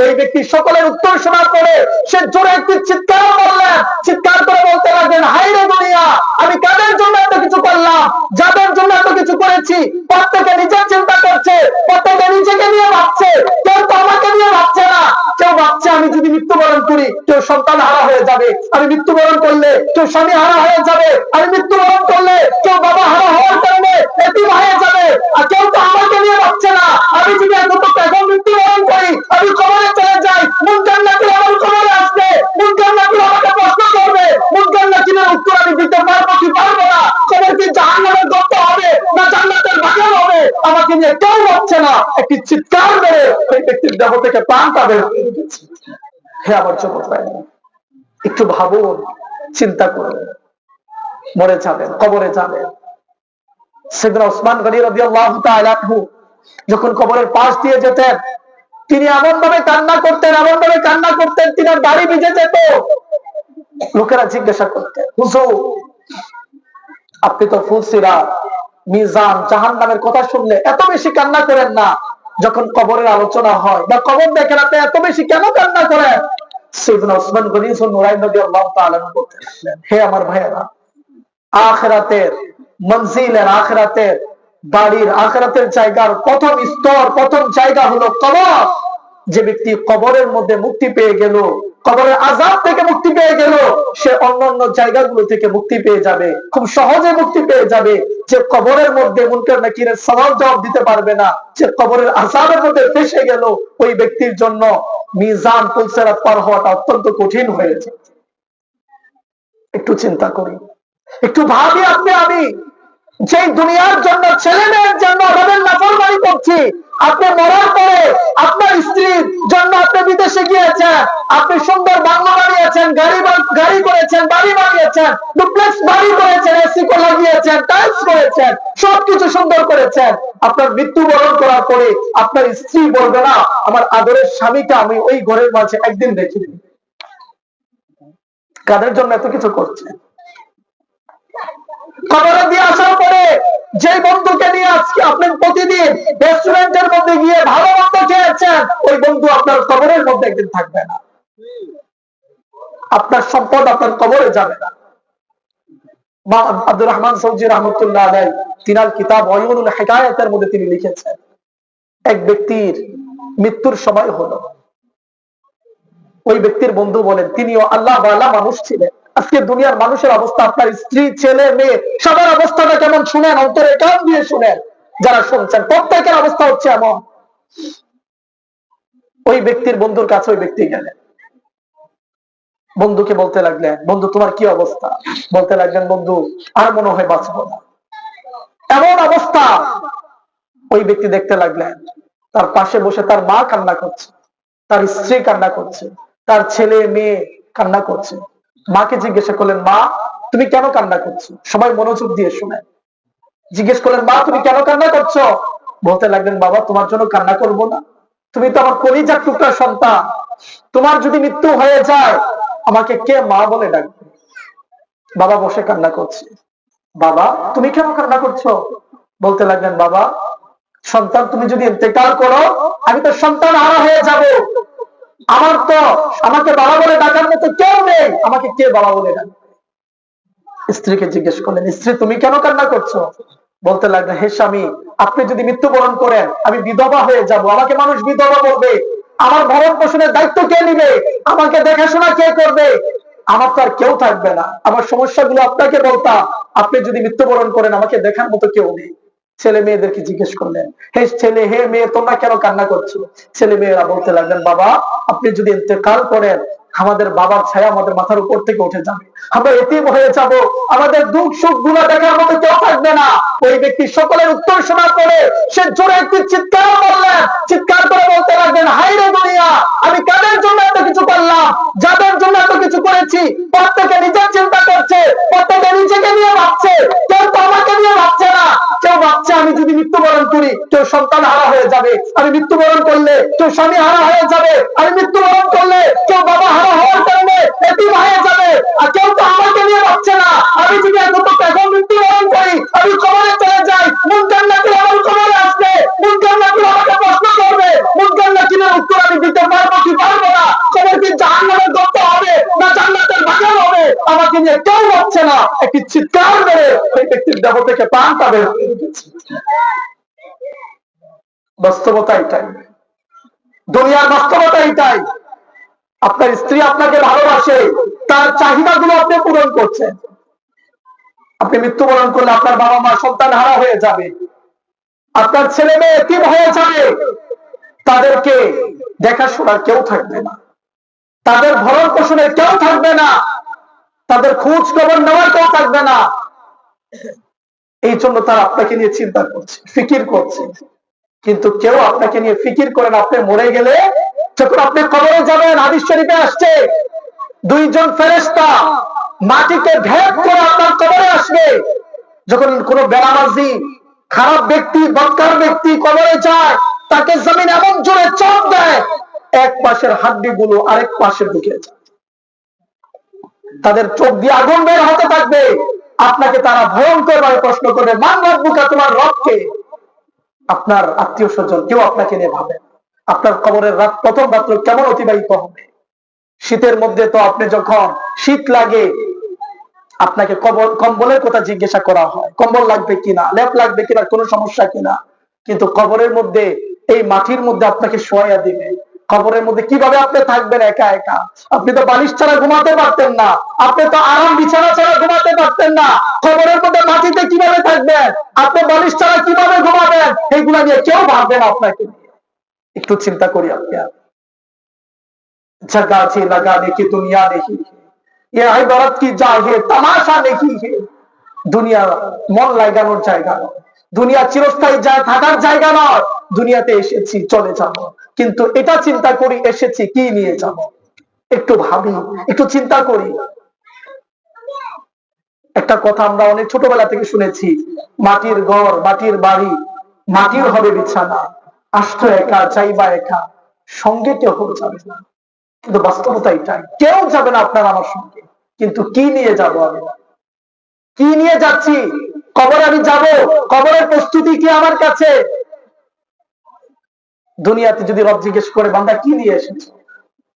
ওই ব্যক্তি সকলের উত্তর শোনার পরে সে জোরে একটি চিৎকার করলেন, চিৎকার করে বলতে লাগলেন, হায় রে দুনিয়া, আমি কাদের জন্য এত কিছু করলাম, যাদের জন্য এত কিছু করেছি। প্রত্যেকে নিজের চিন্তা করছে, প্রত্যেকে নিজেকে নিয়ে ভাবছে, কেউ তো আমাকে নিয়ে ভাবছে না। কেউ ভাবছে আমি যদি মৃত্যুবরণ করি কেউ সন্তান হারা হয়ে যাবে, আমি মৃত্যুবরণ করলে কেউ স্বামী হারা হয়ে যাবে, আমি মৃত্যুবরণ করলে কেউ বাবা হারা হওয়ার কারণে এতিম হয়ে যাবে। আর কেউ তো আমাকে নিয়ে ভাবছে না, আমি যদি এখন মৃত্যুবরণ করি, আমি কবরে চলে যাই, মুনকার নাকির আমার কবরে আসবে, মুনকার নাকির আমাকে প্রশ্ন করবে, মুনকার নাকিরের উত্তর আমি দিতে পারবো কি পারবো না, কবর কি জাহান্নামের গর্ত হবে না জান্নাতের বাগান হবে, আমাকে নিয়ে কেউ ভাবছে না। একটি চিৎকার মেরে ওই ব্যক্তির দেহ থেকে প্রাণটা বের হয়ে গেছে। হে আমার যুবক ভাইরা, একটু ভাবুন, চিন্তা করুন, মরে যাবেন, কবরে যাবেন। সাইয়েদনা ওসমান গনি রাদিয়াল্লাহু তাআলা আনহু যখন কবরের পাশ দিয়ে যেতেন, তিনি এমন ভাবে কান্না করতেন, তিনার দাড়ি ভিজে যেত। লোকেরা জিজ্ঞাসা করতেন, হুজুর আপনি তো ফুলসিরাত, মিজান, জাহান্নামের কথা শুনলে এত বেশি কান্না করেন না, যখন কবরের আলোচনা হয় বা কবর দেখেন আপনি এত বেশি কেন কান্না করেন? সাইয়েদনা ওসমান গনি নুরাইন রাদিয়াল্লাহু তাআলা আনহু বলতেন, হে আমার ভাইয়েরা, আখিরাতের মঞ্জিলের, আখিরাতের বাড়ির, আখিরাতের জায়গার প্রথম স্তর, প্রথম জায়গা হলো কবর। যে ব্যক্তি কবরের মধ্যে মুক্তি পেয়ে গেল, কবরের আযাব থেকে মুক্তি পেয়ে গেল, সে অন্যান্য জায়গাগুলো থেকে মুক্তি পেয়ে যাবে, খুব সহজে মুক্তি পেয়ে যাবে। যে কবরের মধ্যে মুনকার নাকিরের সওয়াল জবাব দিতে পারবে না, যে কবরের আযাবের মধ্যে ফেঁসে গেল, ওই ব্যক্তির জন্য মিজান পুলসিরাত পার হওয়াটা অত্যন্ত কঠিন হয়েছে। একটু চিন্তা করি, একটু ভাবি, আপনি আমি যে দুনিয়ার জন্য, ছেলে মেয়ের জন্য রবের নাফরমানি করছি, আপনি মরার পরে আপনার স্ত্রীর জন্য আপনি বিদেশে গিয়েছেন, আপনি সুন্দর বাংলা বানিয়েছেন, গাড়ি করেছেন, বাড়ি বানিয়েছেন, ডুপ্লেক্স বাড়ি করেছেন, এসি লাগিয়েছেন, টাইলস করেছেন, সবকিছু সুন্দর করেছেন। আপনার মৃত্যুবরণ করার পরে আপনার স্ত্রী বলবে না, আমার আদরের স্বামীকে আমি ওই ঘরের মাঝে একদিন দেখিনি। কাদের জন্য এত কিছু করছেন? কবরে দিয়ে আসার পরে যে বন্ধুকে নিয়ে আজকে আপনি প্রতিদিন রেস্টুরেন্টের মধ্যে গিয়ে ভালো মন্দ খেয়েছেন, ওই বন্ধু আপনার কবরের মধ্যে একদিন থাকবে না। আপনার সম্পদ আপনার কবরে যাবে না। আব্দুর রহমান সৌজি রহমতুল্লাহ আলাইহি তিনার কিতাব ওয়ায়ুনুল হিকায়াতের মধ্যে তিনি লিখেছেন, এক ব্যক্তির মৃত্যুর সময় হলো। ওই ব্যক্তির বন্ধু বলেন, তিনিও আল্লাহ ওয়ালা মানুষ ছিলেন। আজকে দুনিয়ার মানুষের অবস্থা, আপনার স্ত্রী, ছেলে, মেয়ে, সবার অবস্থাটা কেমন শুনেন, অন্তরে কান দিয়ে শুনেন। যারা শুনছেন প্রত্যেকের অবস্থা হচ্ছে এমন। ওই ব্যক্তির বন্ধুর কাছে ওই ব্যক্তি গেলেন, বন্ধুকে বলতে লাগলেন, বন্ধু তোমার কি অবস্থা? বলতে লাগলেন, বন্ধু আর মনে হয় বাঁচবো না, এমন অবস্থা। ওই ব্যক্তি দেখতে লাগলেন, তার পাশে বসে তার মা কান্না করছে, তার স্ত্রী কান্না করছে, তার ছেলে মেয়ে কান্না করছে। মাকে জিজ্ঞাসা করলেন, মা তুমি কেন কান্না করছো? সবাই মনোযোগ দিয়ে শুনে জিজ্ঞেস করলেন, মা তুমি কেন কান্না করছো? বলতে লাগলেন, বাবা তোমার জন্য কান্না করবো না, তুমি তো আমার কলিজার টুকরা সন্তান, তোমার যদি মৃত্যু হয়ে যায় আমাকে কে মা বলে ডাকবে? বাবা বসে কান্না করছে। বাবা তুমি কেন কান্না করছো? বলতে লাগলেন, বাবা সন্তান তুমি যদি ইন্তেকাল করো আমি তো সন্তান হারা হয়ে যাব, আমার তো আমাকে বাবা বলে ডাকার মতো কেউ নেই, আমাকে কে বাবা বলে ডাকবে? স্ত্রীকে জিজ্ঞেস করলেন, স্ত্রী তুমি কেন কান্না করছো? বলতে লাগলেন, হে স্বামী আপনি যদি মৃত্যুবরণ করেন আমি বিধবা হয়ে যাব, আমাকে মানুষ বিধবা বলবে, আমার ভরণ পোষণের দায়িত্ব কে নিবে, আমাকে দেখাশোনা কে করবে? আমার তো আর কেউ থাকবে না, আমার সমস্যাগুলো আপনাকে বলতাম, আপনি যদি মৃত্যুবরণ করেন আমাকে দেখার মতো কেউ নেই। ছেলে মেয়েদেরকে জিজ্ঞেস করলেন, হে ছেলে হে মেয়ে তোমরা কেন কান্না করছো? ছেলে মেয়েরা বলতে লাগলেন, বাবা আপনি যদি ইন্তেকাল করেন আমাদের বাবার ছায়া আমাদের মাথার উপর থেকে উঠে যাবে, আমরা এতিম হয়ে যাব, আমাদের দুঃখ সুখ গুলো দেখার মতো কেউ থাকবে না। ওই ব্যক্তি সকলের উত্তর শোনার পরে সে জোরে একটি চিৎকার করলেন, চিৎকার করে বলতে লাগলেন, হায় রে দুনিয়া, আমি কাদের জন্য এত কিছু করলাম, যাদের জন্য এত কিছু করেছি। প্রত্যেকে নিজের চিন্তা করছে, প্রত্যেকে নিজেকে নিয়ে ভাবছে, কেউ তো আমাকে নিয়ে ভাবছে না। কেউ ভাবছে আমি যদি মৃত্যুবরণ করি কেউ সন্তান হারা হয়ে যাবে, আমি মৃত্যুবরণ করলে কেউ স্বামী হারা হয়ে যাবে, আমি মৃত্যুবরণ করলে কেউ বাবা হারা হওয়ার কারণে এতিম হয়ে যাবে। আর কেউ তো আমাকে নিয়ে ভাবছে না, আমি যদি এখন মৃত্যুবরণ করি আমি কবরে চলে যাই, মুনকার নাকির আমার কবরে আসবে, মুনকার নাকির আমাকে প্রশ্ন করবে, মুনকার নাকিরের উত্তর আমি দিতে পারবো কি মাটিকে নিয়ে কেউ বাঁচছে না, একটি চিৎকার মেরে ওই ব্যক্তির দেহ থেকে প্রাণটা বের হয়ে গেছে। বাস্তবতা এটাই, দুনিয়ার বাস্তবতা এটাই। আপনার স্ত্রী আপনাকে ভালোবাসে, তার চাহিদাগুলো আপনি পূরণ করছেন। আপনি মৃত্যুবরণ করলে আপনার বাবা মা সন্তান হারা হয়ে যাবে, আপনার ছেলে মেয়ে এতিম হয়ে যাবে, তাদেরকে দেখাশোনার কেউ থাকবে না, তাদের ভরণ পোষণের কেউ থাকবে না, তাদের খোঁজ খবর নেওয়ার কেউ থাকবে না। এই জন্য তারা আপনাকে নিয়ে চিন্তা করছে, ফিকির করছে। কিন্তু কেউ আপনাকে নিয়ে ফিকির করেন আপনি মরে গেলে, যখন আপনি কবরে যাবেন, হাদিস শরীফে আসছে দুইজন ফেরেশতা মাটিকে ভেদ করে আপনার কবরে আসবে। যখন কোন বেনামাজি খারাপ ব্যক্তি, বদকার ব্যক্তি কবরে যায়, তাকে জমিন এমন জোরে চাপ দেয়, এক পাশের হাড্ডি গুলো আরেক পাশে ঢুকে যায়, তাদের চোখ দিয়ে আগুন বের হতে থাকবে। আপনাকে তারা ভয়ঙ্কর ভাবে প্রশ্ন করবে, মান রব্বুকা, তোমার রবকে? আপনার আত্মীয় স্বজন কেউ আপনাকে নিয়ে ভাবে, আপনার কবরের রাত, প্রথম রাত্র কেমন অতিবাহিত হবে? শীতের মধ্যে তো আপনি যখন শীত লাগে, আপনাকে কম্বলের কথা জিজ্ঞাসা করা হয়, কম্বল লাগবে কিনা, লেপ লাগবে কিনা, কোনো সমস্যা কিনা। কিন্তু কবরের মধ্যে, এই মাটির মধ্যে আপনাকে শোয়া দিবে। কবরের মধ্যে কিভাবে আপনি থাকবেন একা একা? আপনি তো বালিশ ছাড়া ঘুমাতে পারতেন না, আপনি তো আরাম বিছানা ছাড়া ঘুমাতে পারতেন না। কবরের মধ্যে মাটিতে কিভাবে থাকবেন? আপনি বালিশ ছাড়া কিভাবে ঘুমাবেন? এইগুলা নিয়ে কেউ ভাববে না আপনাকে। একটু চিন্তা করি আপনি। जगह से लगाने की दुनिया नहीं है, ये इबारत की जाए है, तमाशा नहीं है। দুনিয়া মন লাগানোর জায়গা নয়, দুনিয়া চিরস্থায়ী থাকার জায়গা নয়। দুনিয়াতে এসেছি, চলে যাব, কিন্তু এটা চিন্তা করি এসেছি কি নিয়ে যাব। একটু ভাবি, একটু চিন্তা করি। একটা কথা আমরা অনেক ছোটবেলা থেকে শুনেছি, মাটির ঘর, মাটির বাড়ি, মাটির হবে বিছানা, আসতো একা, যাইবা একা, সঙ্গে কেউ যাবে না। কিন্তু বাস্তবতা এটাই, কেউ যাবে না আপনার আমার সঙ্গে। কিন্তু কি নিয়ে যাব আমি? কি নিয়ে যাচ্ছি? কবরে আমি যাব, কবরের প্রস্তুতি কি আমার কাছে? দুনিয়াতে যদি রব জিজ্ঞেস করে, বান্দা কি নিয়ে এসেছো?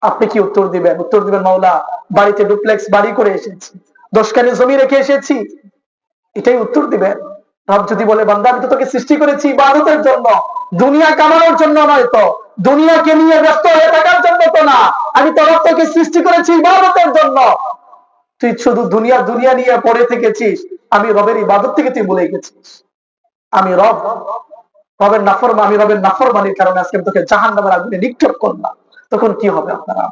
আপনি কি উত্তর দিবেন? উত্তর দিবেন, মাওলা, বাড়িতে ডুপ্লেক্স বাড়ি করে এসেছি, 10 কানি জমি রেখে এসেছি। এটাই উত্তর দিবেন। রব যদি বলে, বান্দা, আমি তো তোকে সৃষ্টি করেছি ইবাদতের জন্য, দুনিয়া কামানোর জন্য নয় তো, দুনিয়াকে নিয়ে ব্যস্ত হয়ে থাকার জন্য তো না, আমি তো রব তোকে সৃষ্টি করেছি ইবাদতের জন্য। তুই শুধু দুনিয়া দুনিয়া নিয়ে পড়ে থেকেছিস, আমি রবের ইবাদত থেকে তুই ভুলে গেছিস। আমি রবের নাফরমান, আমি রবের নাফরমানির কারণে আজকে তোকে জাহান্নামের আগুনে নিক্ষেপ করলাম। তখন কি হবে আপনারা?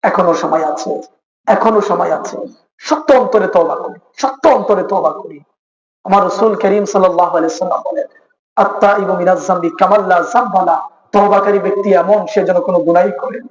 এখনো সময় আছে, এখনো সময় আছে। সত্য অন্তরে তওবা করি, সত্য অন্তরে তওবা করি। আমার রাসূল করিম সাল্লাল্লাহু আলাইহি ওয়াসাল্লাম বলেন, আত্তাইবু মিনাজ যামবি কামাল লা যামবা লা, তওবাকারী ব্যক্তি এমন, সে যেন কোনো গুনাহই করেনি।